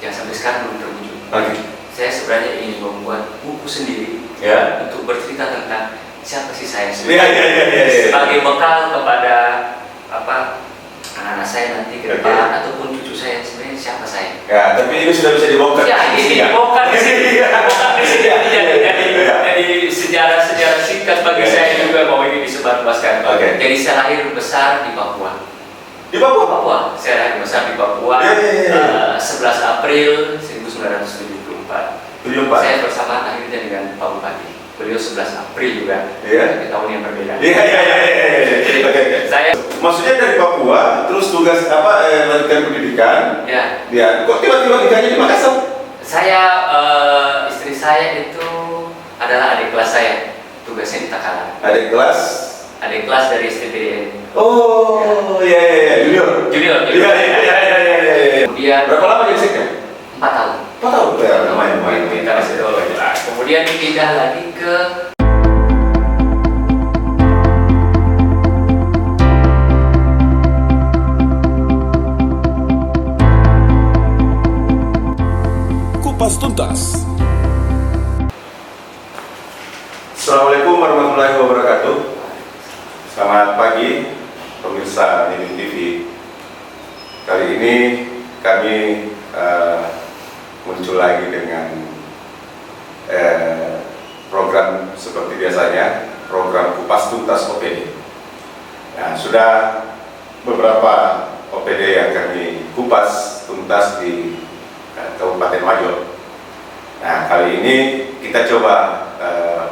yang sampai sekarang belum terwujud. Oke. Saya sebenarnya ingin membuat buku sendiri Ya. untuk bercerita tentang siapa sih saya Iya. sebagai bekal kepada anak-anak saya nanti ke depan ataupun cucu saya, sebenarnya siapa saya. Ya, tapi ini sudah bisa dibongkar. Ya, ini dibongkar di sini. Jadi sejarah singkat bagi saya juga bahwa ini disebarluaskan. Jadi saya lahir besar di Papua. Di Papua? Papua. Saya lahir besar di Papua. 11 April 1974. Saya bersamaan akhirnya dengan Pak Bupati. Beliau 11 April juga. Di tahun yang berbeda. Saya maksudnya dari Papua, terus tugas melanjutkan pendidikan. Ya. Kok tiba-tiba nikahnya di Makassar? Saya istri saya itu adalah adik kelas saya. Tugasnya di Takalar. Adik kelas dari STPDN. Oh, iya. Junior. Iya. Kemudian Berapa lama jadi sekda? 4 tahun. 4 tahun. Ya, lumayan. Kita masih dulu. Kemudian pindah lagi ke Kupas Tuntas. Assalamualaikum warahmatullahi wabarakatuh. Selamat pagi pemirsa Nini TV. Kali ini kami muncul lagi dengan program seperti biasanya, program Kupas Tuntas OPD. Nah, sudah beberapa OPD yang kami kupas tuntas di Kabupaten Majo. Nah, kali ini kita coba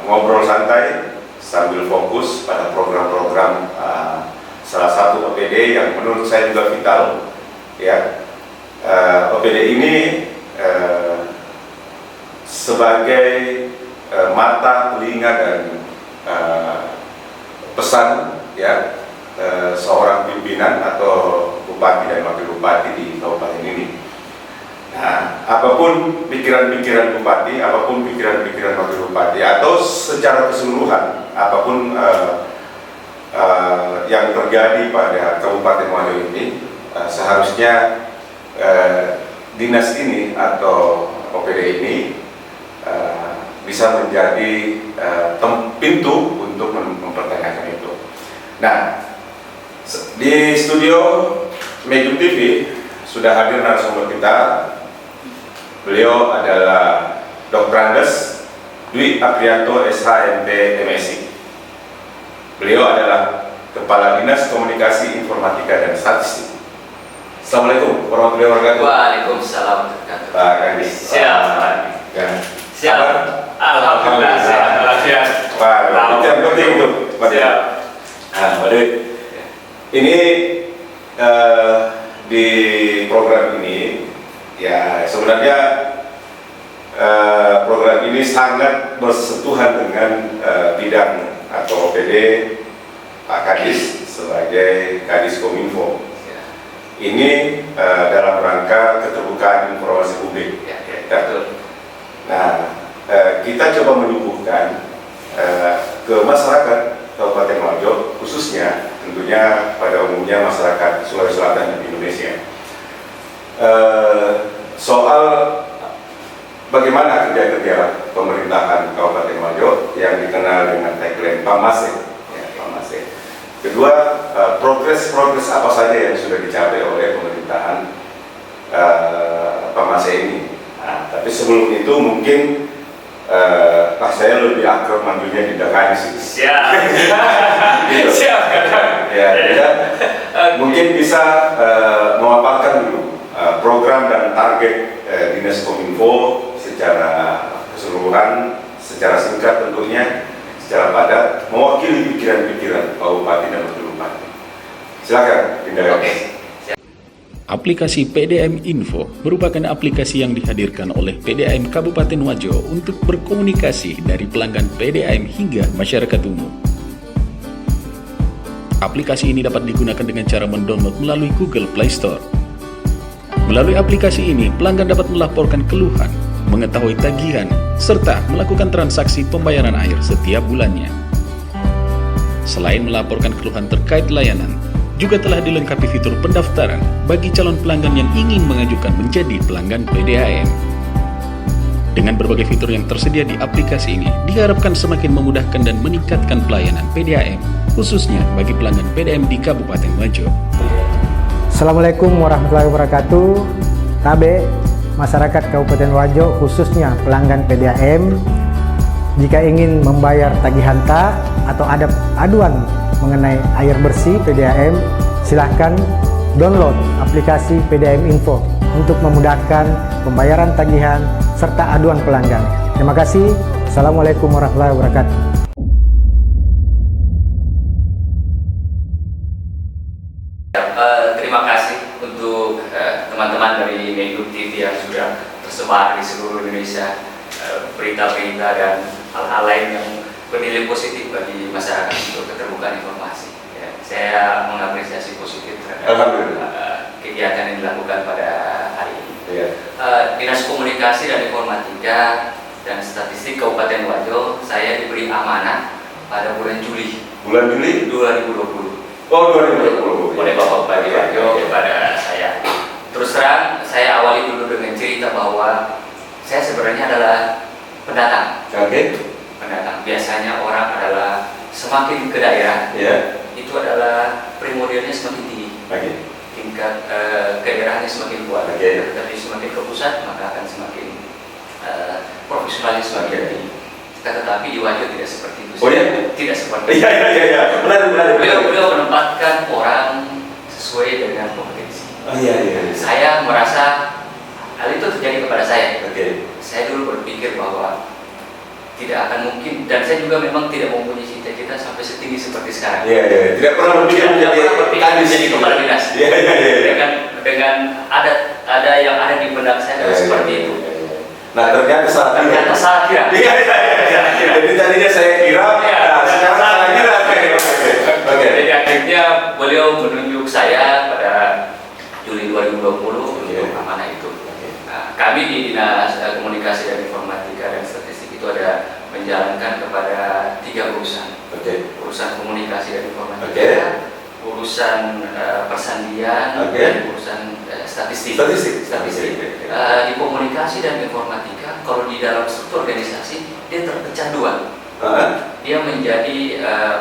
ngobrol santai sambil fokus pada program-program salah satu OPD yang menurut saya juga vital. Ya, OPD ini sebagai mata, telinga dan pesan ya seorang pimpinan atau bupati dan wakil bupati di kabupaten ini. Nah, apapun pikiran-pikiran bupati, apapun pikiran-pikiran wakil bupati, atau secara keseluruhan apapun yang terjadi pada Kabupaten Majo ini, seharusnya dinas ini atau OPD ini bisa menjadi pintu untuk mempertanyakan itu. Nah, di studio Medium TV sudah hadir narasumber kita. Beliau adalah Dr. Andes Dwi Aprianto SHMP MSI. Beliau adalah Kepala Dinas Komunikasi Informatika dan Statistik. Assalamualaikum warahmatullahi wabarakatuh. Waalaikumsalam warahmatullahi wabarakatuh. Pak Kadis. Siap. Alhamdulillah sehat. Wah, itu yang penting itu. Siap. Nah, ini di program ini ya sebenarnya program ini sangat bersentuhan dengan bidang atau OPD Pak Kadis sebagai Kadis Kominfo. Ini dalam rangka keterbukaan informasi publik. Nah, kita coba menyuguhkan ke masyarakat Kabupaten Majo, khususnya tentunya pada umumnya masyarakat Sulawesi Selatan dan Indonesia, soal bagaimana kerja-kerja pemerintahan Kabupaten Majo yang dikenal dengan tagline PAMASE. Kedua, progres apa saja yang sudah dicapai oleh pemerintahan PAMASE ini. Nah, tapi sebelum itu mungkin saya lebih akrab manggilnya Dinda Kadis. Siap. Gitu. Siap. Ya, mungkin bisa memaparkan dulu program dan target Dinas Kominfo secara keseluruhan, secara singkat tentunya, secara padat, mewakili pikiran-pikiran Pak Bupati dan Wakil Bupati. Silakan, Dinda Kadis. Aplikasi PDAM Info merupakan aplikasi yang dihadirkan oleh PDAM Kabupaten Majo untuk berkomunikasi dari pelanggan PDAM hingga masyarakat umum. Aplikasi ini dapat digunakan dengan cara mendownload melalui Google Play Store. Melalui aplikasi ini, pelanggan dapat melaporkan keluhan, mengetahui tagihan, serta melakukan transaksi pembayaran air setiap bulannya. Selain melaporkan keluhan terkait layanan, juga telah dilengkapi fitur pendaftaran bagi calon pelanggan yang ingin mengajukan menjadi pelanggan PDAM. Dengan berbagai fitur yang tersedia di aplikasi ini, diharapkan semakin memudahkan dan meningkatkan pelayanan PDAM, khususnya bagi pelanggan PDAM di Kabupaten Wajo. Assalamualaikum warahmatullahi wabarakatuh. Tabe, masyarakat Kabupaten Wajo khususnya pelanggan PDAM, jika ingin membayar tagihan tak atau ada aduan mengenai air bersih PDAM, silahkan download aplikasi PDAM Info untuk memudahkan pembayaran tagihan serta aduan pelanggan. Terima kasih. Assalamualaikum warahmatullahi wabarakatuh. Terima kasih untuk teman-teman dari Medu TV yang sudah tersebar di seluruh Indonesia, berita-berita dan hal-hal lain yang bernilai positif bagi masyarakat untuk keterbukaan informasi. Ya, saya mengapresiasi positif terhadap kegiatan yang dilakukan pada hari ini. Ya. Dinas Komunikasi dan Informatika dan Statistik Kabupaten Wajo, saya diberi amanah pada bulan Juli. Bulan Juli 2020. Oh, 2020. Oleh Bapak Bupati Wajo kepada saya. Terus terang, saya awali dulu dengan cerita bahwa saya sebenarnya adalah pendatang. Oke. Pendatang. Biasanya orang adalah semakin ke daerah, itu adalah primordialnya semakin tinggi. Tingkat kedaerahannya semakin kuat. Tapi semakin ke pusat, maka akan semakin profesionalnya semakin tinggi. Tetapi di Wajo tidak seperti itu. Oh ya? Tidak seperti itu. Iya. Benar. Beliau menempatkan orang sesuai dengan kompetensi. Iya. Saya merasa hal itu terjadi kepada saya. Saya dulu berpikir bahwa tidak akan mungkin, dan saya juga memang tidak mempunyai cita-cita sampai setinggi seperti sekarang. Iya. Tidak pernah berpikir menjadi kepala dinas. Iya. Dengan ada yang ada di benak saya seperti itu. Nah, ternyata salah kira. Iya. Jadi tadinya saya kira, sekarang salah kira. Oke. Jadi akhirnya beliau menunjuk saya pada Juli 2020 untuk amanah itu. Nah, kami di Dinas Komunikasi dan Informatika dan Statistik itu ada menjalankan kepada 3 urusan. Urusan komunikasi dan informatika, urusan persandian, dan urusan statistik. Di komunikasi dan informatika, kalau di dalam struktur organisasi dia terpecah 2. Dia menjadi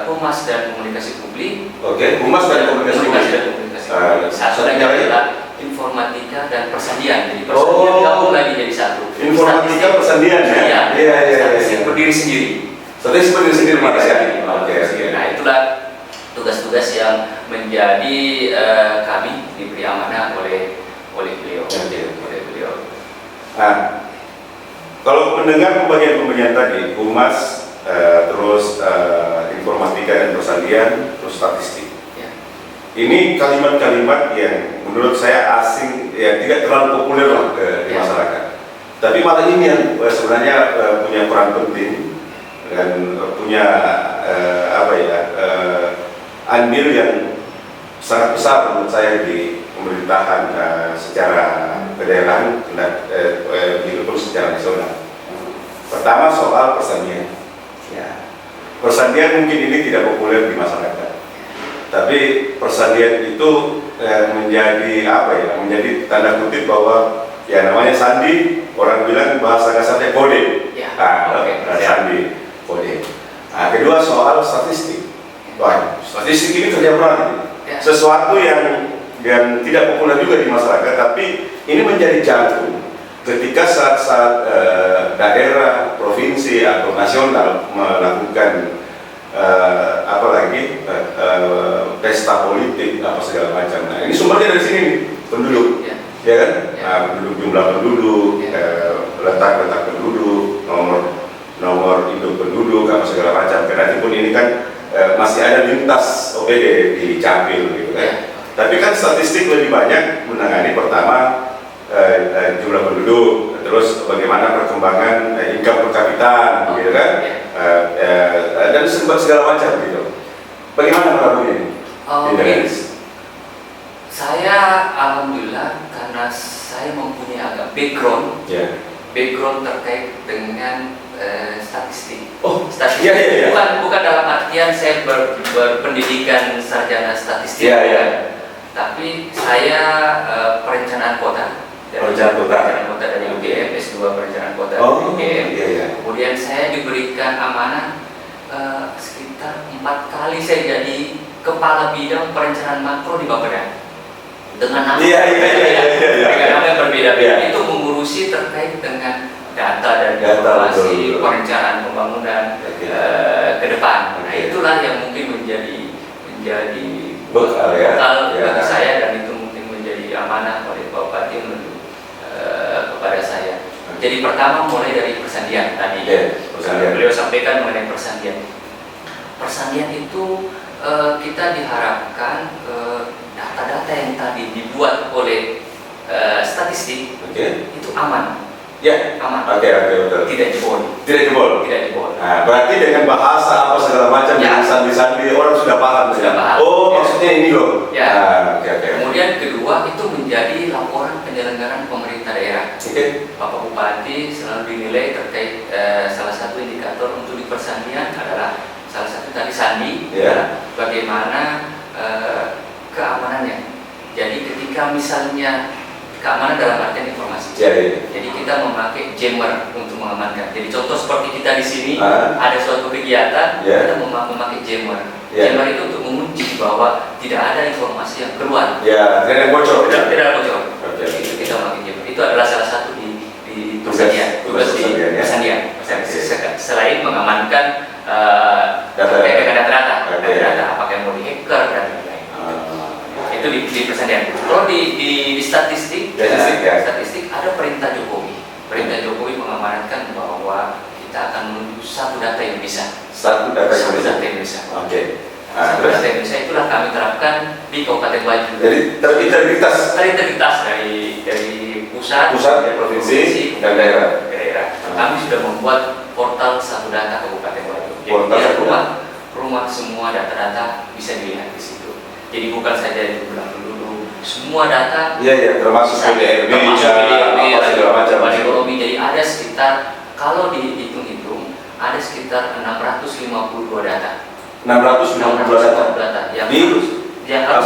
humas dan komunikasi publik. Humas dan komunikasi publik. Satu lagi adalah informatika dan persandian. Jadi persandian digabung lagi jadi satu. Informatika persandian ya. Statistik berdiri sendiri. Statistik berdiri sendiri Nah, itulah tugas-tugas yang menjadi kami diberi amanah oleh beliau. Nah, kalau mendengar pembagian tadi, humas, terus informatika dan persandian, terus statistik. Ini kalimat-kalimat yang menurut saya asing, ya tidak terlalu populer lah di masyarakat. Tapi malah ini yang sebenarnya punya peran penting dan punya andil yang sangat besar menurut saya di pemerintahan secara kedaerahan dan begitu secara nasional. Pertama soal persandian. Persandian mungkin ini tidak populer di masyarakat. Tapi persandian itu menjadi tanda kutip bahwa ya namanya sandi, orang bilang bahasa kasarnya kode. Sandi, kode. Nah, kedua soal statistik. Statistik ini kerja peran, sesuatu yang tidak populer juga di masyarakat, tapi ini menjadi jantung ketika saat daerah, provinsi atau nasional melakukan pesta politik segala macam. Nah, ini sumbernya dari sini, penduduk, ya kan? Penduduk, jumlah penduduk, letak penduduk, nomor induk penduduk, segala macam. Karena pun ini kan masih ada lintas OPD di Capil, gitu kan? Tapi kan statistik lebih banyak menangani pertama jumlah penduduk, terus bagaimana perkembangan income per kapita, gitu kan? Dan segala macam gitu. Bagaimana menurut ini? Saya alhamdulillah karena saya mempunyai agak background terkait dengan statistik. Oh, Statistik iya, iya, iya. bukan dalam artian saya berpendidikan sarjana statistik, Iya, iya. tapi saya perencanaan kota. Perencanaan kota. Dari UGM, S2 perencanaan kota dari Oh, UGM. iya, iya. Kemudian saya diberikan amanah sekitar 4 kali saya jadi kepala bidang perencanaan makro di Bapeda. Dengan nama Iya. dengan nama yang berbeda-beda. Iya. Itu mengurusi terkait dengan data dan Data, informasi betul. perencanaan pembangunan Oke. ke depan. Nah, Oke. itulah yang mungkin menjadi Bekal ya. bekal Ya. bagi saya, dan itu mungkin menjadi amanah oleh Pak Bupati kepada saya. Jadi pertama mulai dari persandian tadi. Oke, persandian. Beliau sampaikan mengenai persandian. Persandian itu kita diharapkan data-data yang tadi dibuat oleh statistik Oke. itu aman, Ya. aman, Oke, betul. tidak jebol, Tidak jebol. tidak jebol. Nah, berarti dengan bahasa apa segala macam Ya. dengan sandi-sandi orang sudah paham. Sudah paham. Oh, Ya. maksudnya ini loh. Ya. Nah, oke. Kemudian kedua itu menjadi laporan penyelenggaraan pemerintah daerah. Oke. Bapak Bupati selalu dinilai terkait salah satu indikator untuk di persandian adalah salah satu tadi sandi, Ya. bagaimana keamanannya. Jadi ketika misalnya keamanan dalam artian informasi. Ya. Jadi kita memakai jammer untuk mengamankan. Jadi contoh seperti kita di sini Ah. ada suatu kegiatan, Ya. kita memakai jammer. Ya. Jammer itu untuk mengunci bahwa tidak ada informasi yang keluar. Ya, tidak ada yang bocor. Tidak ada bocor. Oke. Itu kita memakai jammer. Itu adalah salah satu di Tugas tugas di persandian, ya. persandian. Oke. Selain mengamankan Data. terkait dengan data-data, Oke. data-data apakah yang mau dihacker dan lain-lain. Itu di persandian. Kalau di statistik, statistik ada perintah Jokowi. Perintah Jokowi mengamanatkan bahwa kita akan menuju satu data yang bisa. Satu data Satu Indonesia. data yang bisa. Oke. Satu Terus, data yang bisa itulah kami terapkan di Kabupaten Bajo. jadi terintegritas Terintegritas dari pusat, dari provinsi, dan daerah. ke daerah. Kami sudah membuat portal satu data Kabupaten Bajo. Jadi Portal tiap satu rumah semua data-data bisa dilihat di situ. Jadi bukan saja di jumlah penduduk, semua data Iya, termasuk PDRB, termasuk PDRB, apa segala macam. pertumbuhan ekonomi. Jadi ada sekitar, kalau dihitung-hitung ada sekitar 652 data. 652 data. yang Di harus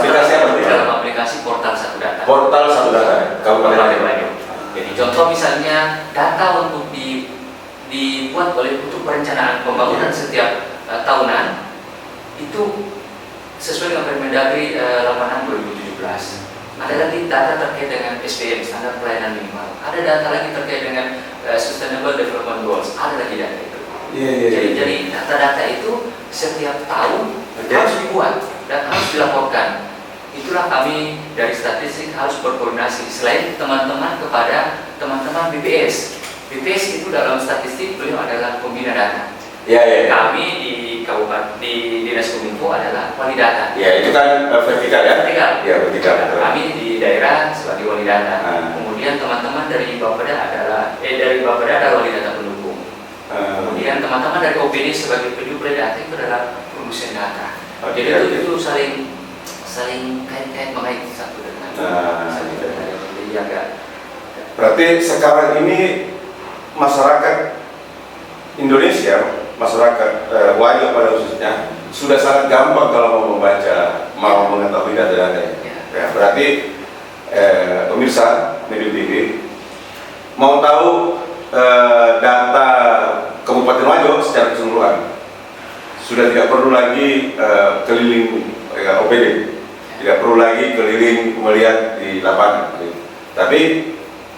aplikasi apa itu? dalam aplikasi portal satu data. Portal satu data. Kabupaten Bajo. Jadi contoh misalnya data untuk dibuat untuk perencanaan pembangunan setiap tahunan itu sesuai dengan Permendagri 86 2017. Ada lagi data terkait dengan SPM, standar pelayanan minimal. Ada data lagi terkait dengan Sustainable Development Goals. Ada lagi data itu. Jadi data-data itu setiap tahun harus dibuat dan harus dilaporkan. Itulah kami dari statistik harus berkoordinasi. Selain teman-teman kepada teman-teman BPS. BPS itu dalam statistik beliau adalah pembina data. Kami di Kabupaten di Dinas Kominfo adalah wali data. Ya, itu kan vertikal ya? Vertikal. Ya, vertikal. Kami di daerah sebagai wali data. Ah. Kemudian teman-teman dari Bapeda adalah wali data pendukung. Kemudian teman-teman dari OPD sebagai penyuplai data itu adalah produsen data. Oke, Jadi oke. itu saling kait-kait mengait satu dengan satu dengan yang lain. Jadi agak Berarti sekarang ini masyarakat Indonesia, masyarakat Wajo pada khususnya sudah sangat gampang kalau mau membaca, mau mengetahui data-data. Ya, berarti pemirsa Medium TV mau tahu data Kabupaten Wajo secara keseluruhan, sudah tidak perlu lagi keliling OPD, tidak perlu lagi keliling melihat di lapangan, tapi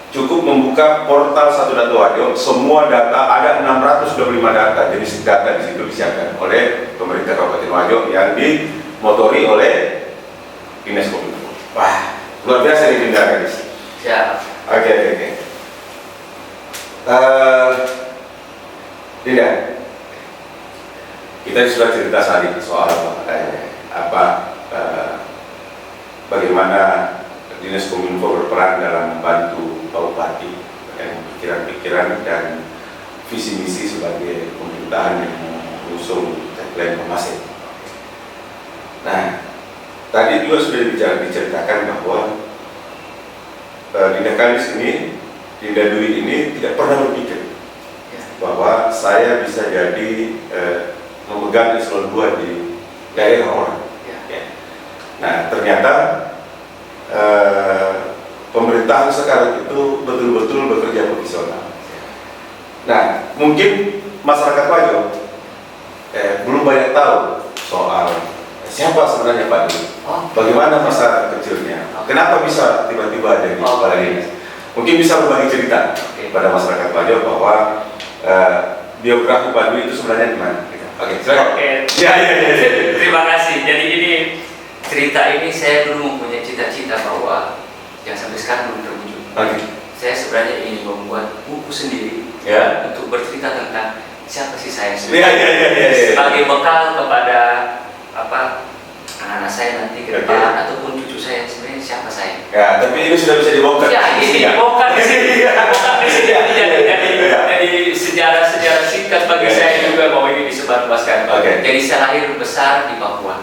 cukup membuka portal satu data Wajo. Semua data, ada 625 data jenis data di situ disiapkan oleh pemerintah Kabupaten Wajo yang dimotori oleh Dinas Kominfo. Wah, luar biasa ini Dinda, guys. siap. Oke. Dinda, kita sudah cerita tadi soal bagaimana Dinas Kominfo berperan dalam membantu Pak Bupati pikiran-pikiran dan visi misi sebagai pemerintahan yang mengusung tagline Pemasin. Nah, tadi juga sudah diceritakan bahwa Dinda Kadis ini, Dinda Dwi ini tidak pernah berpikir bahwa saya bisa jadi memegang eselon 2 di daerah orang. Ya. Nah, ternyata pemerintahan sekarang itu betul-betul bekerja profesional. Nah, mungkin masyarakat Wajo belum banyak tahu soal siapa sebenarnya Pak Dwi. Bagaimana masa kecilnya? Kenapa bisa tiba-tiba ada di kepala dinas? Mungkin bisa berbagi cerita kepada masyarakat Wajo bahwa biografi Pak Dwi itu sebenarnya gimana? Oke, silakan. Ya. Terima kasih. Jadi ini cerita ini saya dulu mempunyai cita-cita bahwa yang sampai sekarang belum terwujud. Saya sebenarnya ingin membuat buku sendiri untuk bercerita tentang siapa sih saya sebenarnya. Sebagai bekal kepada anak-anak saya nanti ke depan ataupun cucu saya sebenarnya siapa saya. Ya, tapi ini sudah bisa dibongkar. Ya, ini dibongkar di sini. Jadi sejarah singkat bagi saya juga bahwa ini disebarluaskan. Jadi saya lahir besar di Papua.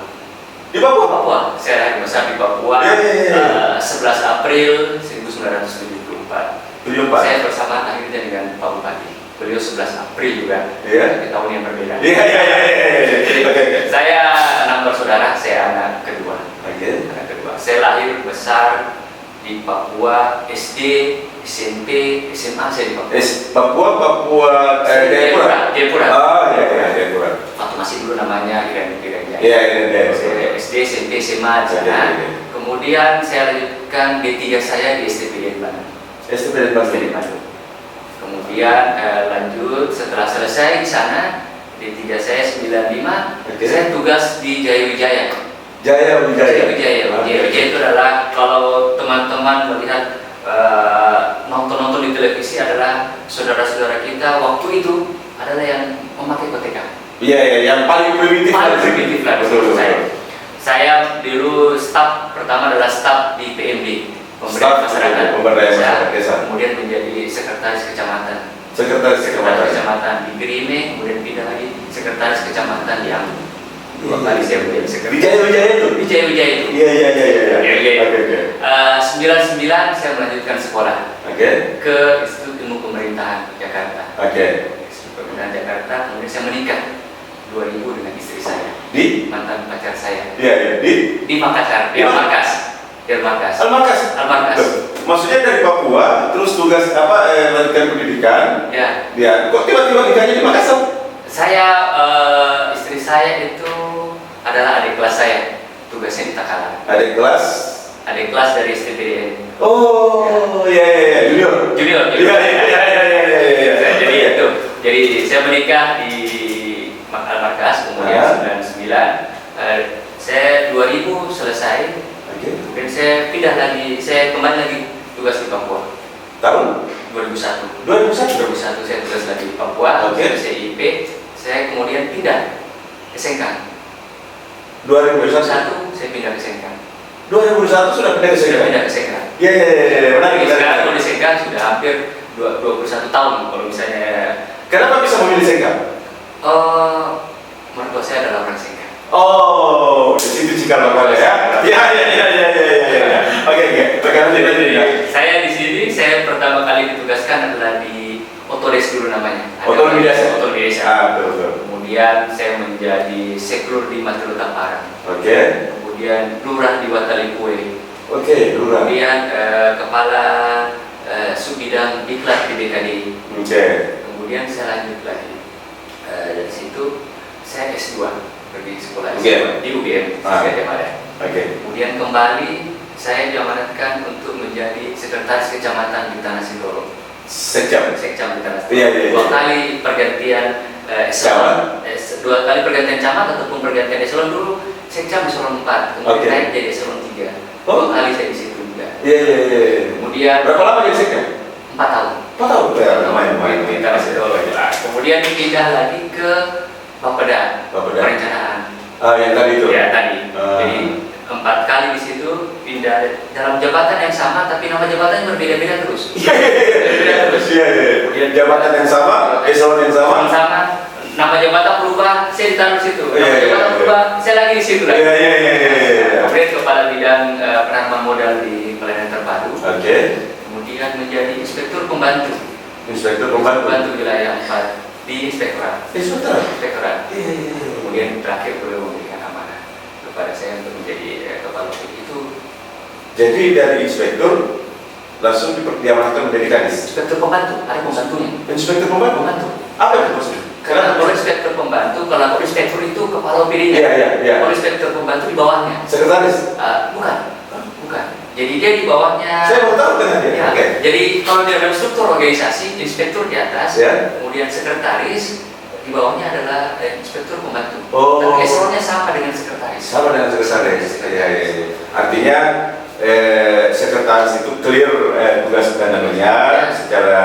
Di Papua? Papua. Saya lahir besar di Papua. 11 April 1974. Saya bersama akhirnya dengan Pak Bupati. Beliau 11 April juga. Di tahun yang berbeda. Saya 6 bersaudara, saya anak kedua. Anak kedua. Saya lahir besar di Papua, SD, SMP, SMA saya di Papua. Papua, Jayapura. Jayapura. Waktu masih dulu namanya Irian Jaya. SD, SMP, SMA di sana. Kemudian saya lanjutkan D3 saya di STPDN Bandung. Kemudian lanjut setelah selesai di sana D3 saya 95, saya tugas di Jayawijaya. Jayawijaya itu adalah kalau teman-teman melihat nonton di televisi adalah saudara-saudara kita waktu itu adalah yang memakai koteka. Yang paling primitif lah menurut saya. Saya dulu staf pertama adalah staf di PMD, Pemberdayaan Masyarakat Desa. Kemudian menjadi sekretaris kecamatan. Kecamatan di Gerime, kemudian pindah lagi sekretaris kecamatan yang 2 kali saya menjadi sekretaris. Di Jayawijaya itu. Iya. 99 saya melanjutkan sekolah ke Institut Ilmu Pemerintahan Jakarta. Institut Pemerintahan Jakarta, kemudian saya menikah 2000 dengan istri saya. Di mantan pacar saya. Di Makassar. Di Almarkas. Maksudnya dari Papua, terus tugas melanjutkan pendidikan. Kok tiba-tiba nikahnya di Makassar? Istri saya itu adalah adik kelas saya. Tugasnya di Takalar. Adik kelas dari STPDN. Junior. Jadi itu. Jadi saya menikah di Almarkas, kemudian 99. Saya 2000 selesai. Kemudian saya pindah lagi, saya kembali lagi tugas di Papua. Tahun 2001 saya tugas lagi di Papua. Saya IP, saya kemudian pindah ke Sengkang. 2001 saya pindah ke Sengkang. 2001 sudah pindah ke Sengkang. Menarik. Sekarang di Sengkang sudah hampir 21 tahun kalau misalnya. Kenapa bisa memilih Sengkang? Mertua saya adalah orang Sengkang. Di situ cikal bakal ya. Oke. Saya di sini, saya pertama kali ditugaskan adalah di Otodes dulu namanya. Otonomi Desa. Betul. Kemudian saya menjadi seklur di Majalengka Parang. Kemudian lurah di Watalipue. Kemudian kepala subbidang diklat di DKD. Kemudian saya lanjut lagi. Dari situ saya S2 pergi sekolah di UGM. Kemudian kembali saya diamanatkan untuk menjadi sekretaris kecamatan di Tanah Sindoro. Sekcam di Tanah Sindoro. 2 kali pergantian eselon, 2 kali pergantian camat ataupun pergantian eselon dulu. Sekcam eselon 4, kemudian naik jadi eselon 3. 2 kali saya di situ juga. Kemudian berapa lama jadi sekcam? 4 tahun. 4 tahun. Lumayan. Di Tanah Sindoro. Kemudian pindah lagi ke Bapeda. Perencanaan. Yang tadi itu. Jadi 4 kali di situ pindah dalam jabatan yang sama tapi nama jabatannya berbeda-beda terus. Kemudian jabatan yang sama, eselon yang sama. Nama jabatan berubah, saya ditaruh di situ. Nama jabatan berubah, saya lagi di situ lagi. Kemudian kepala bidang penanaman modal di pelayanan terpadu. Kemudian menjadi inspektur pembantu wilayah 4 di inspektorat. Inspektorat. Kemudian terakhir beliau memberikan amanah kepada saya untuk menjadi kepala OPD itu. Jadi dari inspektur langsung diamanahkan menjadi kadis. Inspektur pembantu, ada pembantunya. Inspektur pembantu. Apa itu maksudnya? Karena kalau inspektur pembantu, kalau inspektur itu kepala OPD-nya. Iya. Kalau inspektur pembantu di bawahnya. Sekretaris? Bukan. Jadi dia di bawahnya. Saya mau tahu dengan dia. Ya, Oke. Jadi kalau di dalam struktur organisasi, inspektur di atas, Ya. kemudian sekretaris, di bawahnya adalah inspektur pembantu. Oh. Dan eselonnya sama dengan sekretaris. Sama dengan sekretaris. Iya. Artinya sekretaris itu clear tugas dan namanya secara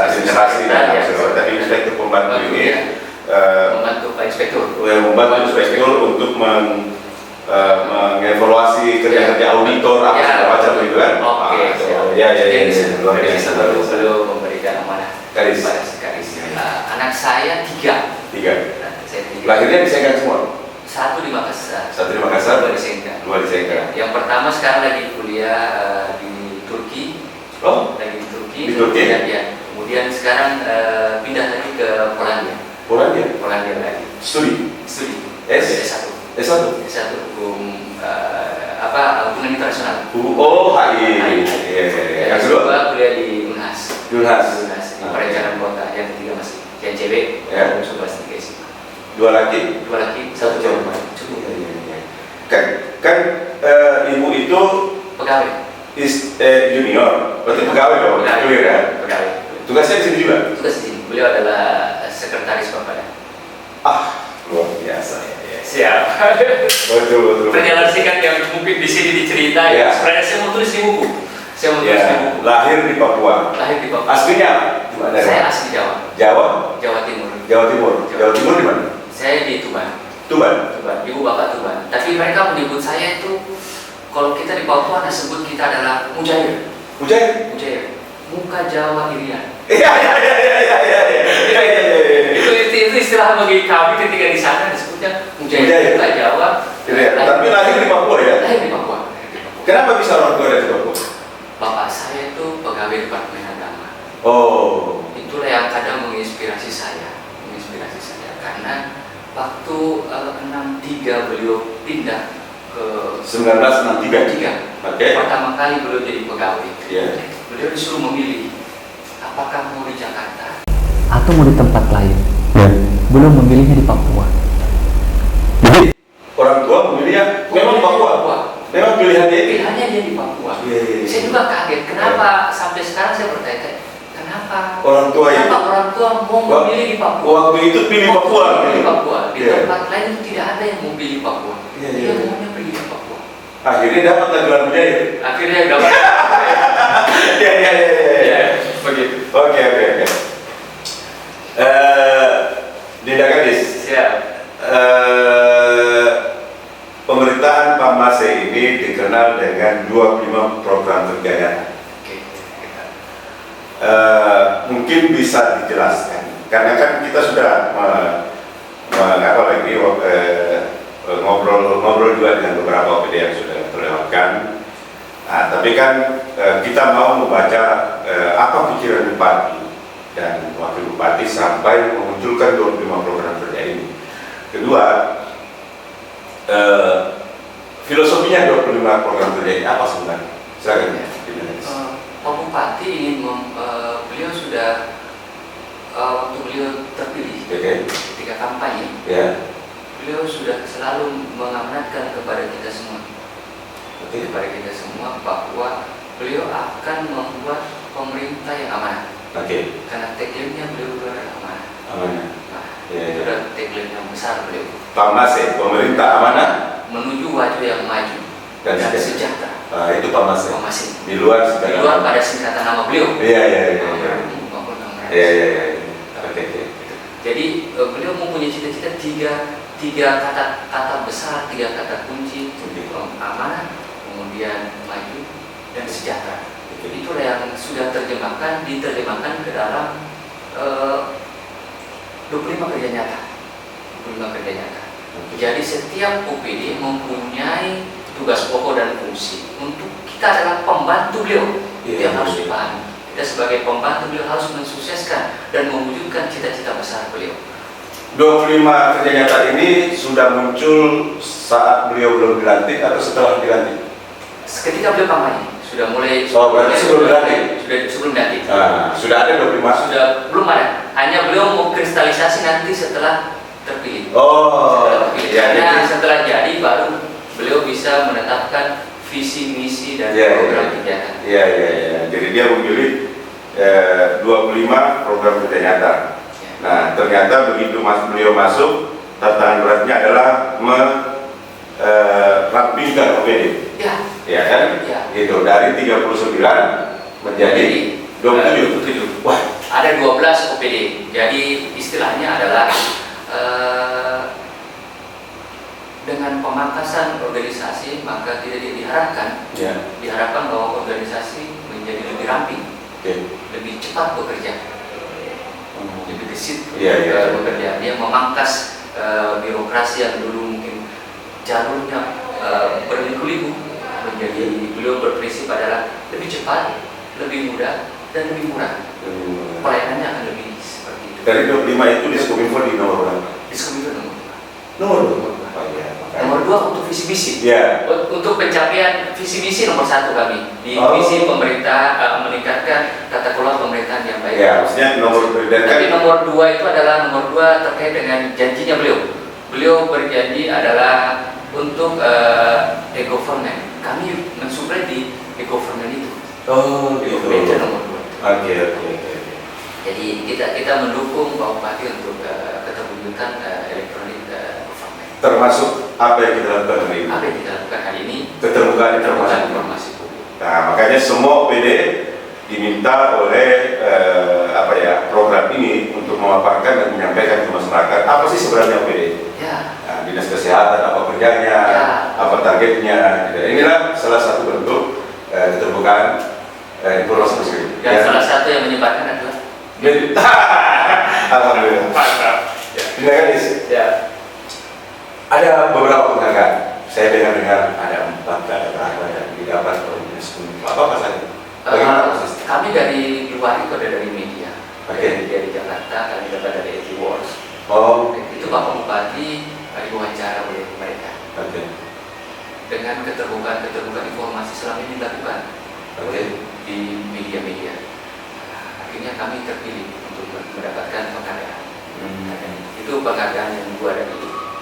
administrasi dan ya, tapi inspektur pembantu ini membantu Pak Inspektur. membantu inspektur untuk mengevaluasi kerja-kerja auditor apa segala macam itu kan. Oke. Ya. Luar Jadi biasa. beliau memberikan amanah Kadis. kepada si Kadis. Anak saya 3. Tiga. Saya 3. Lahirnya di Sengkang semua. 1 di Makassar. 1 di Makassar, 2 di Sengkang. 2 di Sengkang. Yang pertama sekarang lagi kuliah di Turki. Oh, Lagi di Turki. Di Turki? Kemudian sekarang pindah lagi ke Polandia. Polandia lagi. Studi S1. S1. S1 hukum hubungan internasional. HI. Yang kedua kuliah di Unhas. Yunhas. Di perencanaan kota. Yang ketiga masih JNCB. Ya. Coba sedikit sih. 2 laki. 2 laki, 1 cewek. Cukup. Kan ibu itu Pegawai. junior, berarti pegawai dong, clear ya. Pegawai. Tugasnya di sini juga. Tugas di sini. Beliau adalah sekretaris Bapaknya. Luar biasa. Siap. Betul. Perjalanan singkat yang mungkin di sini diceritain. Ya. Sebenarnya saya mau tulis di buku. Ya, lahir di Papua. Lahir di Papua. Aslinya di mana? Saya asli Jawa. Jawa Timur. Jawa Timur di mana? Saya di Tuban. Tuban. Ibu bapak Tuban. Tapi mereka menyebut saya itu, kalau kita di Papua sebut kita adalah Mujair. Muka Jawa Irian. Iya. Itu istilah bagi kami ketika di sana disebutnya Mujair. Muka Jawa. Tapi lahir di Papua ya? Lahir di Papua. Kenapa bisa orang tua dari Papua? Bapak saya itu pegawai Departemen Agama. Oh. Itulah yang kadang menginspirasi saya karena waktu 63 beliau pindah ke 1963. Oke. Pertama kali beliau jadi pegawai. Iya. Beliau disuruh memilih apakah mau di Jakarta atau mau di tempat lain. Ya. Beliau memilihnya di Papua. Jadi orang tua memilihnya memang Papua. Memang pilihan dia. Pilihannya dia di Papua. Iya. Saya juga kaget kenapa sampai sekarang saya bertanya kenapa Orang tua itu. orang tua mau memilih di Papua. Waktu itu pilih Papua. Di Papua. Di Iya. tempat lain itu tidak ada yang mau pilih Papua. Iya. Dia maunya pergi ke Papua. Akhirnya dapat gelar Mujair. Akhirnya dapat. Iya. Begitu. Oke. Dinda Kadis. Siap. Pemerintahan Pak Mase ini dikenal dengan 25 program kerja nyata. Mungkin bisa dijelaskan karena kan kita sudah ngobrol juga dengan beberapa OPD yang sudah terlewatkan. Tapi kan kita mau membaca apa pikiran Bupati dan Wakil Bupati sampai memunculkan 25 program kerja ini. Kedua, filosofinya 25 program kerja ini apa sebenarnya? Silakan. Pak Bupati ingin beliau sudah waktu beliau terpilih ketika kampanye, beliau sudah selalu mengamanatkan kepada kita semua, bahwa beliau akan membuat pemerintah yang amanah. Karena tagline-nya beliau adalah amanah. Itu adalah tagline yang besar beliau. Pak Mase, pemerintah amanah menuju wajah yang maju dan sejahtera. Itu Pak Mase. Di luar pada singkatan nama beliau. Iya. Jadi beliau mempunyai cita-cita tiga kata besar, 3 kata kunci, amanah, kemudian maju dan sejahtera. Itulah yang sudah diterjemahkan ke dalam 25 kerja nyata. Jadi setiap OPD mempunyai tugas pokok dan fungsi. Untuk kita adalah pembantu beliau. Itu yang harus dipahami. Kita sebagai pembantu beliau harus mensukseskan dan mewujudkan cita-cita besar beliau. 25 kerja nyata ini sudah muncul saat beliau belum dilantik atau setelah dilantik? Ketika beliau kampanye sudah mulai. Oh, berarti sebelum dilantik? Sudah sebelum dilantik. Sudah ada 25? Sudah belum ada. Hanya beliau mau kristalisasi nanti setelah terpilih. Oh, setelah terpilih. ya, Karena setelah jadi baru beliau bisa menetapkan visi misi dan program kegiatan. Iya. Jadi dia memilih 25 program kerja nyata. Nah, ternyata begitu beliau masuk, tantangan beratnya adalah merampingkan OPD. Ya kan? Ya. Gitu, dari 39 menjadi 27. Wah, ada 12 OPD. Jadi istilahnya adalah dengan pemangkasan organisasi, maka tidak diharapkan bahwa organisasi menjadi lebih ramping, lebih cepat bekerja, lebih gesit bekerja. Dia memangkas birokrasi yang dulu mungkin jalurnya berliku-liku, menjadi beliau berprinsip adalah lebih cepat, lebih mudah, dan lebih murah. Pelayanannya akan lebih seperti itu. Dari 25 itu Diskominfo di nomor berapa? Diskominfo nomor 2. Nomor 2 untuk visi misi. Untuk pencapaian visi misi nomor 1 kami di visi pemerintah meningkatkan tata kelola pemerintahan yang baik. Ya, maksudnya nomor Tapi nomor 2 itu adalah nomor 2 terkait dengan janjinya beliau. Beliau berjanji adalah untuk e-government. Kami mensuplai di e-government itu. Oh, gitu. Itu nomor 2. Oke. Jadi kita mendukung Pak Bupati untuk keterwujudan elektronik government. Termasuk apa yang kita lakukan hari ini? Apa yang kita lakukan hari ini? Keterbukaan informasi publik. Nah, makanya semua OPD diminta oleh program ini untuk memaparkan dan menyampaikan ke masyarakat apa sih sebenarnya OPD. Nah, dinas kesehatan apa kerjanya, apa targetnya. Inilah salah satu bentuk keterbukaan informasi publik. Dan salah satu yang menyebarkan adalah alhamdulillah. Terima kasih. Ada beberapa penghargaan. Saya dengar ada 4 yang didapat oleh Diskominfo. Apa saja? Bagaimana proses? Kami dari luar itu ada dari media. Dari Jakarta, kami dapat dari AdWords. Itu Bapak Bupati diwawancara oleh mereka. Dengan keterbukaan informasi selama ini dilakukan di media-media. Akhirnya kami terpilih untuk mendapatkan penghargaan. Itu penghargaan yang kedua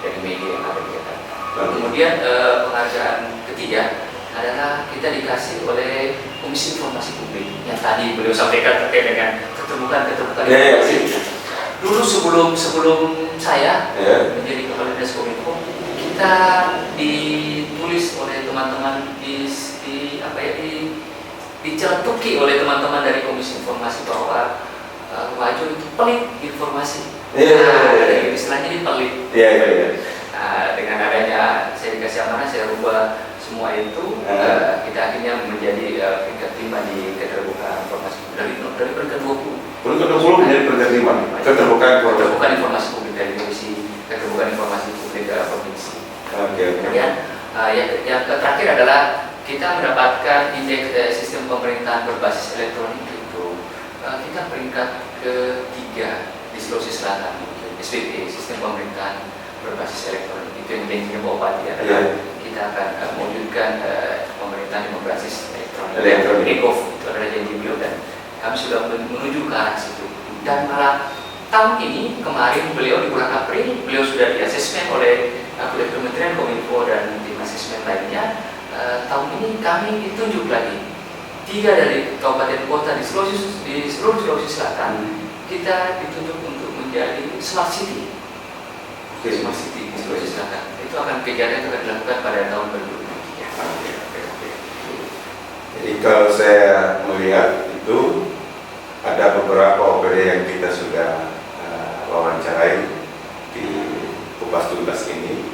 dari media yang ada di Jakarta. Kemudian penghargaan ketiga adalah kita dikasih oleh Komisi Informasi Publik yang tadi beliau sampaikan terkait dengan keterbukaan informasi. Dulu sebelum saya menjadi kepala Dinas Kominfo, kita ditulis oleh teman-teman diceletuki oleh teman-teman dari Komisi Informasi bahwa Wajo itu pelit informasi. Istilahnya ini pelit. Dengan adanya saya dikasih amanah, saya rubah semua itu, kita akhirnya menjadi peringkat 5 di keterbukaan informasi dari peringkat 20. Peringkat 20 menjadi peringkat 5. Keterbukaan informasi publik dari Komisi Keterbukaan Informasi Publik Provinsi. Kemudian yang terakhir adalah kita mendapatkan indeks sistem pemerintahan berbasis elektronik itu kita peringkat ke-3 di Sulawesi Selatan. SPP, sistem pemerintahan berbasis elektronik, itu yang janjinya Pak Bupati adalah kita akan mewujudkan pemerintahan yang berbasis elektronik. EGOV itu adalah janji beliau dan kami sudah menuju ke arah situ. Dan malah tahun ini kemarin beliau di bulan April beliau sudah di asesmen oleh Kementerian Kominfo dan tim asesmen lainnya. Tahun ini kami ditunjuk lagi 3 dari kabupaten kota di seluruh Sulawesi Selatan kita ditunjuk untuk menjadi smart city. Smart city di Sulawesi Selatan. Itu akan kejadian yang akan dilakukan pada tahun 2023. Jadi kalau saya melihat itu ada beberapa OPD yang kita sudah wawancarai di Kupas Tuntas ini,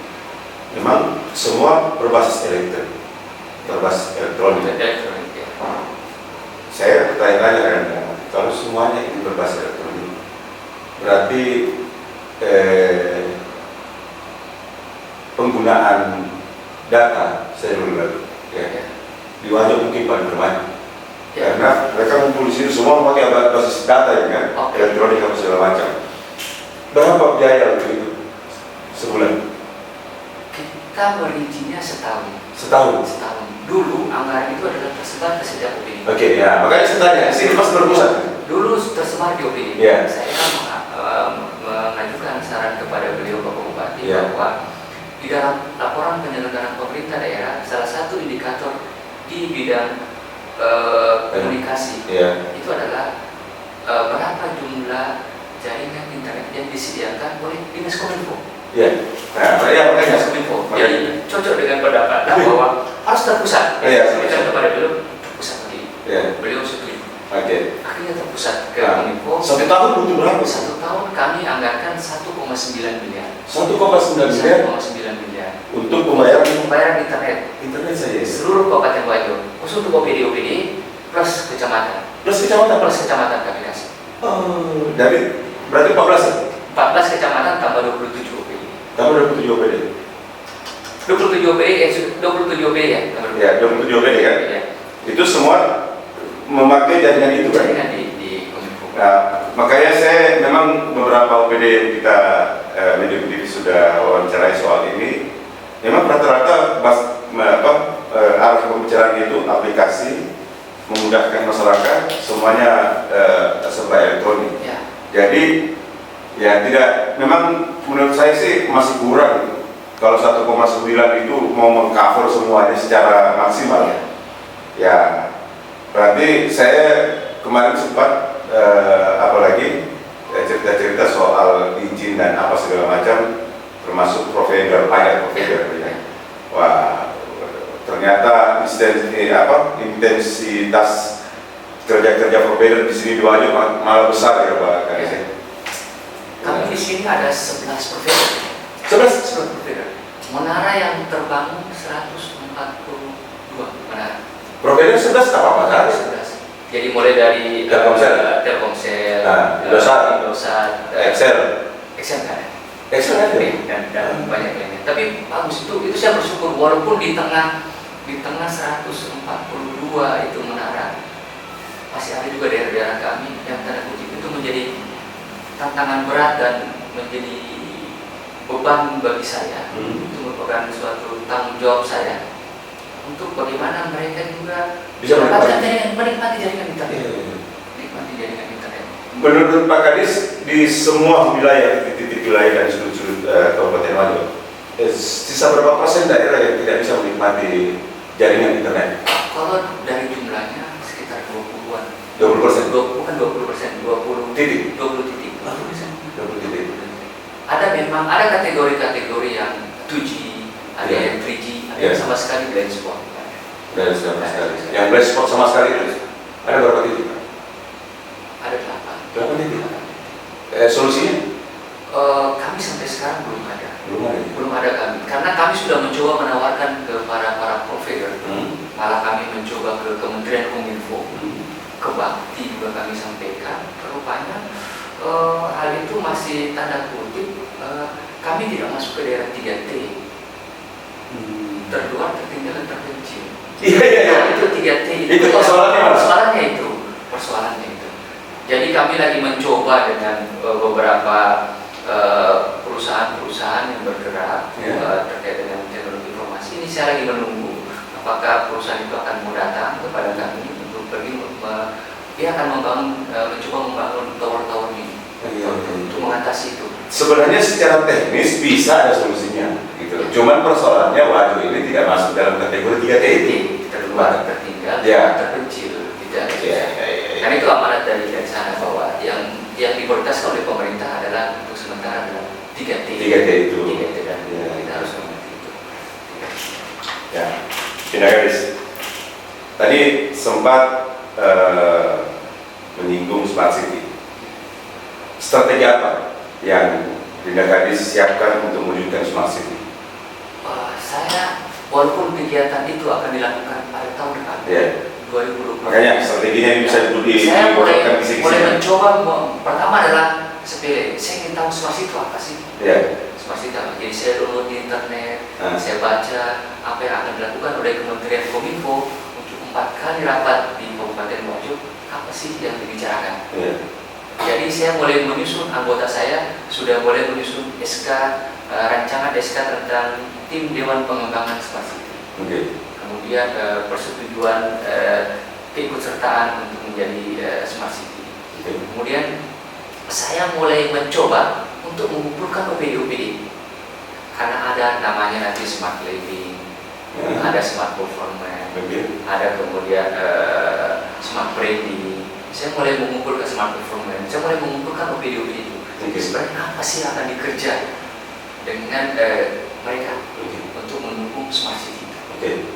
memang semua berbasis elektronik. Saya bertanya-tanya kadang-kadang, kalau semuanya itu berbasis elektronik, berarti penggunaan data seluler di Wajo mungkin paling terbanyak. Ya. Karena mereka ngumpul di situ semua memakai basis data ya kan, Oke. elektronik apa segala macam. Berapa biaya untuk itu sebulan? Kita merincinya setahun. Setahun. Setahun. Dulu anggaran itu adalah tersebar ke setiap OPD. Oke, ya makanya saya tanya, sini pas berpusat. Dulu tersebar di OPD. Iya. Saya kan mengajukan saran kepada beliau Bapak Bupati Iya. bahwa di dalam laporan penyelenggaraan pemerintah daerah, salah satu indikator di bidang komunikasi Iya. itu adalah berapa jumlah jaringan internet yang disediakan oleh Dinas Kominfo. Iya. Nah, makanya Dinas Kominfo. Jadi cocok dengan pendapat bahwa harus terpusat. Iya, Saya terpusat. kepada beliau terpusat lagi. Iya. Beliau setuju. Oke. Akhirnya terpusat ke Nah, Kominfo. 1 tahun butuh berapa? 1 tahun kami anggarkan 1,9 miliar. 1,9 miliar 1,9 miliar untuk pembayaran internet internet saja. seluruh Kabupaten Wajo, khusus untuk OPD plus kecamatan. Plus kecamatan. Plus kecamatan kami kasih. Oh, dari berarti 14 ya? 14 kecamatan tambah 27 OPD. Tambah 27 OPD. 27 OPD, 27 OPD ya? Ya, 27 OPD kan? Ya. Itu semua memakai jaringan itu kan? Jaringan di Kominfo. Nah, makanya saya memang beberapa OPD yang kita Medium TV sudah wawancarai soal ini, memang rata-rata arah pembicaraan itu aplikasi memudahkan masyarakat, semuanya serba elektronik. Ya. Jadi ya tidak, memang menurut saya sih masih kurang kalau 1,9 itu mau mengcover semuanya secara maksimal. Ya, berarti saya kemarin sempat apalagi cerita-cerita soal izin dan apa segala macam, termasuk provider, banyak provider. Ya. Wah, ternyata intensitas kerja-kerja provider di sini dua aja malah besar ya Pak Kadis. Kami di sini ada 11 provider. 11 provider. Menara yang terbangun 142 menara. Provider 11 apa saja? 11. Jadi mulai dari Telkomsel, Indosat, Excel kan? Excel aja. Dan banyak lainnya. Tapi bagus itu saya bersyukur walaupun di tengah 142 itu menara, masih ada juga daerah-daerah kami yang tanda kutip itu menjadi tantangan berat dan menjadi beban bagi saya. Itu merupakan suatu tanggung jawab saya untuk bagaimana mereka juga bisa menikmati jaringan internet. Menikmati jaringan internet. Menurut Pak Kadis, di semua wilayah, di titik wilayah dan sudut-sudut Kabupaten Wajo, sisa berapa persen daerah yang tidak bisa menikmati jaringan internet? Kalau dari jumlahnya sekitar 20-an. 20%? Bukan 20%, 20 titik. 20 titik. 20 titik. Ada kategori-kategori yang 2G, ada Ya. yang 3G, ada Ya. yang sama sekali blind spot. Dan sama sekali. Yang blind spot sama sekali ada berapa titik? Ada 8. Berapa titik? Solusinya? Kami sampai sekarang belum ada. Belum ada. Belum ada kami. Karena kami sudah mencoba menawarkan ke para provider. Malah kami mencoba ke Kementerian Kominfo, ke Bakti juga kami sampaikan. Rupanya hal itu masih tanda kutip kami tidak masuk ke daerah 3T. Terluar, tertinggal, dan terpencil. Iya. Nah, itu 3T Itu persoalannya. Persoalannya itu. Jadi kami lagi mencoba dengan beberapa perusahaan-perusahaan yang bergerak terkait dengan teknologi informasi. Ini saya lagi menunggu apakah perusahaan itu akan mau datang kepada kami untuk pergi dia akan mencoba membangun tower-tower ini untuk mengatasi itu. Sebenarnya secara teknis bisa ada solusinya, gitu. Cuman persoalannya Wajo ini tidak masuk dalam kategori 3T itu. Terluar, tertinggal, Ya. terpencil, tidak. Ya. Karena itu amanat dari sana bahwa yang diprioritaskan oleh pemerintah adalah untuk sementara adalah 3T. 3T itu. 3T dan Ya. kita harus mengerti itu. Ya, Bina Kadis. Tadi sempat menyinggung Smart City. Strategi apa yang Bina Kadis siapkan untuk mewujudkan Smart City? Saya walaupun kegiatan itu akan dilakukan pada tahun depan, Ya. 2020. Makanya strateginya ini bisa Saya mulai kisi-kisinya. mencoba. Pertama adalah sepele. Saya ingin tahu Smart City itu apa sih? Ya. Smart City apa? Jadi saya download di internet, saya baca apa yang akan dilakukan oleh Kementerian Kominfo untuk 4 kali rapat di Kabupaten Wajo apa sih yang dibicarakan. Iya. Jadi saya mulai menyusun, anggota saya sudah mulai menyusun SK, rancangan SK tentang tim Dewan Pengembangan Smart City. Oke. Kemudian persetujuan keikutsertaan untuk menjadi Smart City. Oke. Kemudian saya mulai mencoba untuk mengumpulkan OPD-OPD karena ada namanya nanti Smart Living, ada Smart Performance, Oke. ada kemudian Smart Branding. Saya mulai mengumpulkan Smart Performance, saya mulai mengumpulkan OPD-OPD itu. Oke. Sebenarnya apa sih yang akan dikerja dengan mereka untuk mendukung Smart City? Oke.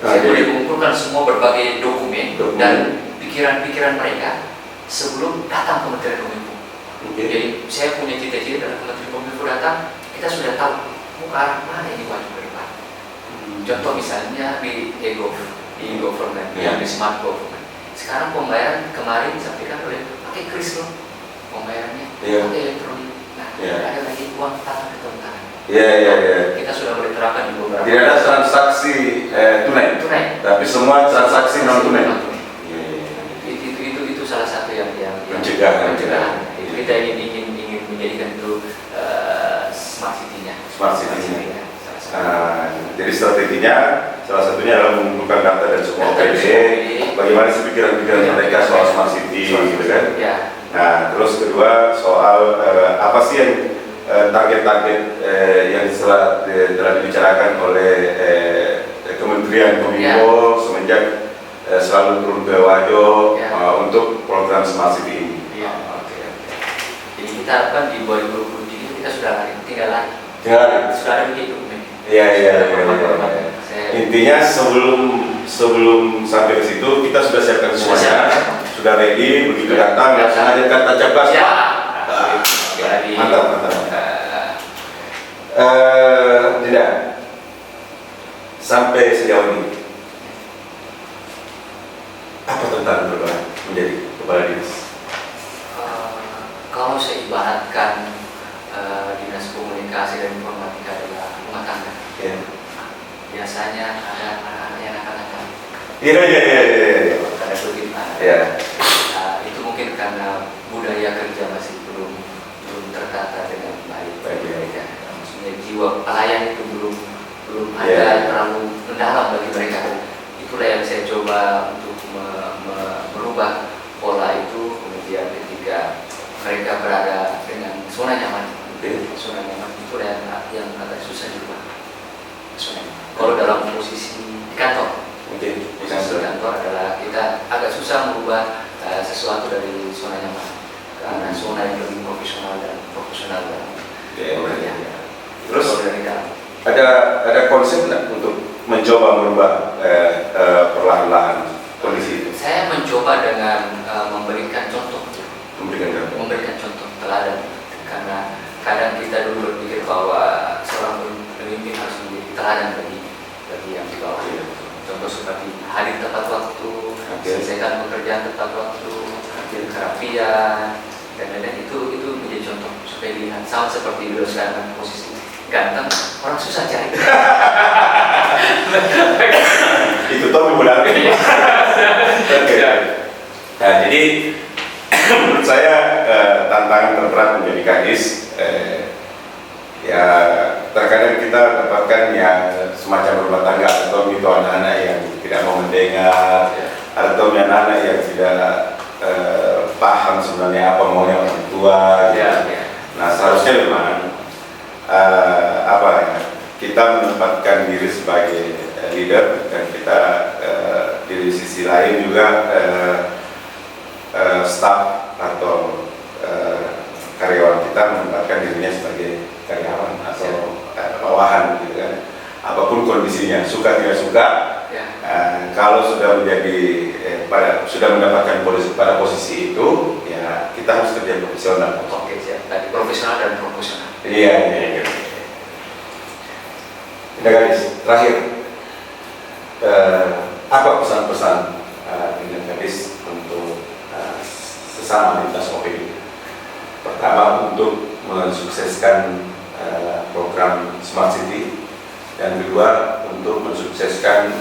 Saya mulai mengumpulkan semua berbagai dokumen dan pikiran-pikiran mereka sebelum datang Kementerian Kominfo. Jadi saya punya cita-cita dalam Kementerian Kominfo datang, kita sudah tahu mau ke arah mana ini Wajo ke depan. Contoh misalnya di e-government, yang di smart government. Sekarang pembayaran kemarin disampaikan oleh pakai kris loh, pembayarannya pakai elektronik. Nah, ada lagi uang tangan ke tangan. Iya. Kita sudah boleh terapkan di beberapa. Tidak ada transaksi tunai, tapi semua transaksi non tunai. Itu salah satu yang pencegahan. Kita ingin menjadikan itu smart city-nya. Jadi strateginya salah satunya adalah mengumpulkan data dan semua OPD, bagaimana sih pikiran-pikiran mereka soal smart city, gitu kan? Ya. Nah, terus kedua soal apa sih yang target-target yang telah dibicarakan oleh Kementerian Kominfo semenjak selalu turun ke Wajo untuk program smart city ini. Jadi kita harapkan di 2023 kita sudah tinggal lagi. Sudah ada begitu. Iya. Intinya sebelum sampai ke situ kita sudah siapkan semuanya, sudah ready, begitu datang langsung aja kata caplas. Mantap. Tidak sampai sejauh ini apa tantangan terberat menjadi kepala dinas? Kalau saya ibaratkan dinas komunikasi dan informatika adalah rumah tangga. Biasanya ada anak-anak yang nakal-nakal. Iya. Ada begitu. Itu mungkin karena budaya kerja masih belum tertata dengan baik bagi mereka. Maksudnya jiwa pelayan itu belum ada terlalu mendalam bagi mereka. Itulah yang saya coba untuk merubah pola itu. Kemudian ketika mereka berada dengan zona nyaman, zona nyaman itu yang agak susah juga. Kalau dalam posisi di kantor, posisi di kantor adalah kita agak susah merubah sesuatu dari zona nyaman ke arah zona yang lebih profesional dan bekerja. Terus ada konsep nggak untuk mencoba merubah perlahan-lahan kondisi itu? Saya mencoba dengan memberikan contoh. Memberikan Contoh teladan, karena kadang kita dulu berpikir bahwa seorang pemimpin harus menjadi teladan bagi yang di bawah. Contoh seperti hadir tepat waktu, selesaikan pekerjaan tepat waktu, kerapian, dan lain-lain itu menjadi contoh supaya dilihat. Sama seperti beliau sekarang posisi ganteng, orang susah cari. Itu Tommy benar. Nah, jadi menurut saya tantangan terberat menjadi kadis ya terkadang kita dapatkan yang semacam rumah tangga atau itu anak-anak yang tidak mau mendengar atau anak-anak yang tidak paham sebenarnya apa maunya orang tua. Nah, seharusnya memang kita menempatkan diri sebagai leader dan kita di sisi lain juga staff atau karyawan kita menempatkan dirinya sebagai karyawan atau bawahan gitu kan. Apapun kondisinya, suka tidak suka, kalau sudah menjadi sudah mendapatkan pada posisi itu, ya kita harus kerja profesional. Oke, siap. Tadi profesional dan proporsional. Iya. Nah, gadis, terakhir apa pesan-pesan dengan gadis untuk sesama lintas OPD? Pertama, untuk mensukseskan program Smart City, dan kedua untuk mensukseskan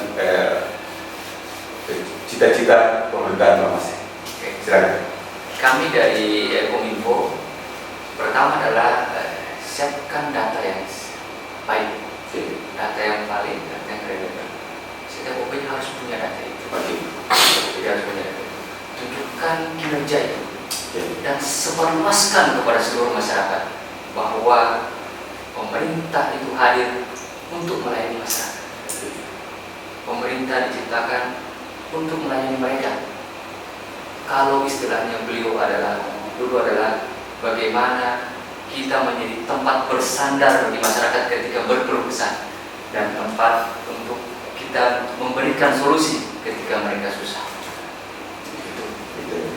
cita-cita pemerintahan Pak Mas. Oke. Silakan. Kami dari Kominfo pertama adalah siapkan data yang baik, data yang valid, data yang relevan. Setiap OPD harus punya data itu. OPD harus punya data itu. Tunjukkan kinerja itu dan sebarluaskan kepada seluruh masyarakat bahwa pemerintah itu hadir untuk melayani masyarakat. Pemerintah diciptakan untuk melayani mereka. Kalau istilahnya beliau dulu adalah bagaimana kita menjadi tempat bersandar bagi masyarakat ketika berkeluh kesah dan tempat untuk kita memberikan solusi ketika mereka susah.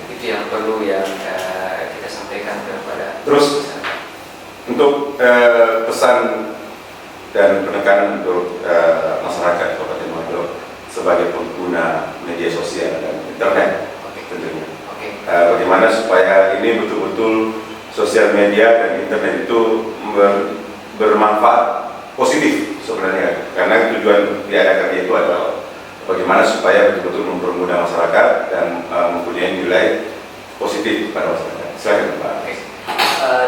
Itu yang perlu kita sampaikan kepada Terus masyarakat. untuk pesan dan penekanan untuk masyarakat Kabupaten Wajo sebagai pengguna media sosial dan internet tentunya. Bagaimana supaya ini betul-betul sosial media dan internet itu bermanfaat positif sebenarnya, karena tujuan diadakannya itu adalah bagaimana supaya betul-betul mempermudah masyarakat dan mempunyai nilai positif pada masyarakat. Silakan Pak.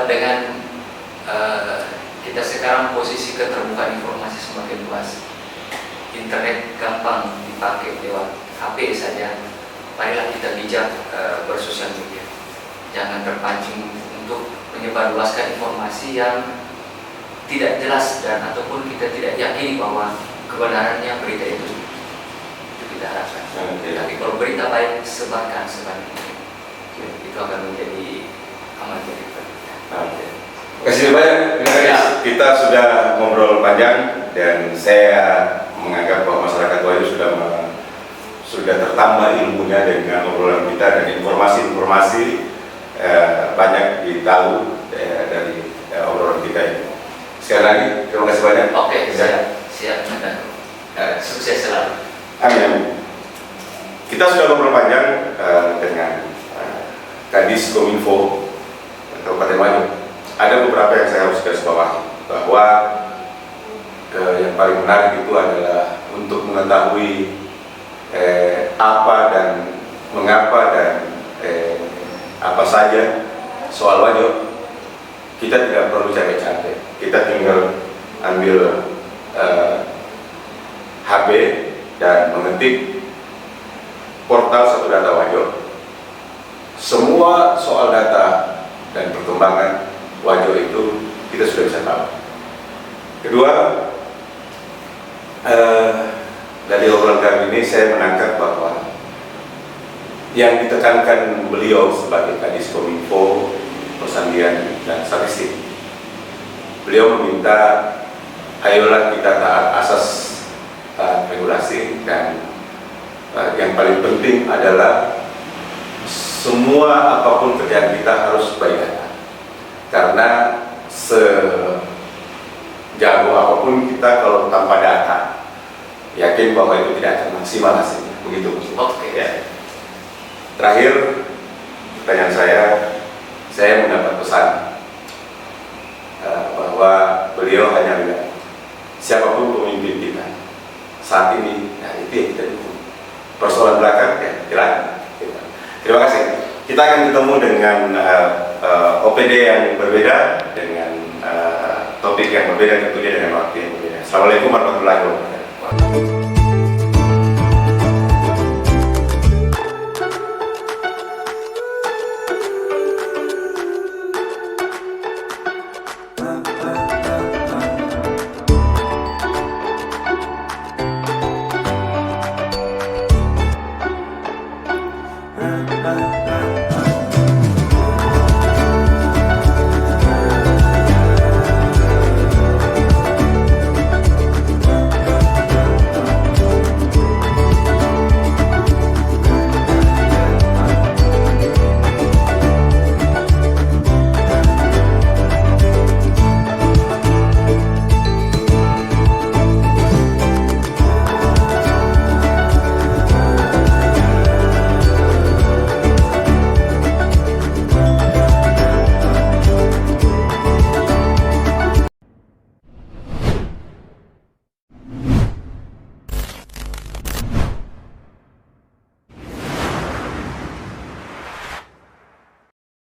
Dengan kita sekarang posisi keterbukaan informasi semakin luas, internet gampang dipakai lewat HP saja. Marilah kita bijak bersosial media. Jangan terpancing untuk menyebarluaskan informasi yang tidak jelas dan ataupun kita tidak yakini bahwa kebenarannya berita itu kita harapkan. Tapi kalau berita baik, sebarkan sebanyak mungkin. Itu akan menjadi amal jadi kita. Terima kasih banyak. Kita sudah ngobrol panjang dan saya menganggap bahwa masyarakat Wajo sudah tertambah ilmunya dengan obrolan kita dan informasi-informasi banyak ditahu dari obrolan kita ini. Sekali lagi terima kasih banyak. Oke, siap. Sukses selalu. Amin. Kita sudah ngobrol panjang dengan Kadis Kominfo Kabupaten Wajo. Ada beberapa yang saya harus garis bawahi, bahwa yang paling menarik itu adalah untuk mengetahui apa dan mengapa dan apa saja soal Wajo. Kita tidak perlu capek-capek, kita tinggal ambil HP dan mengetik portal Satu Data Wajo. Semua soal data dan perkembangan Wajo itu kita sudah bisa tahu. Kedua, dari obrolan kami ini saya menangkap bahwa yang ditekankan beliau sebagai Kadis Kominfo, Persandian dan Statistik, beliau meminta ayolah kita taat asas regulasi, dan yang paling penting adalah semua apapun kerjaan kita harus baik data, karena sejago apapun kita kalau tanpa data, yakin bahwa itu tidak akan maksimal hasilnya. Begitu. Oke. Ya. Terakhir, pertanyaan saya mendapat pesan bahwa beliau hanya bilang siapapun pemimpin kita saat ini, nah itu yang kita dukung. Persoalan belakang ya silakan. Terima kasih. Kita akan ketemu dengan OPD yang berbeda, dengan topik yang berbeda, tentunya dengan waktu yang berbeda. Assalamualaikum warahmatullahi wabarakatuh.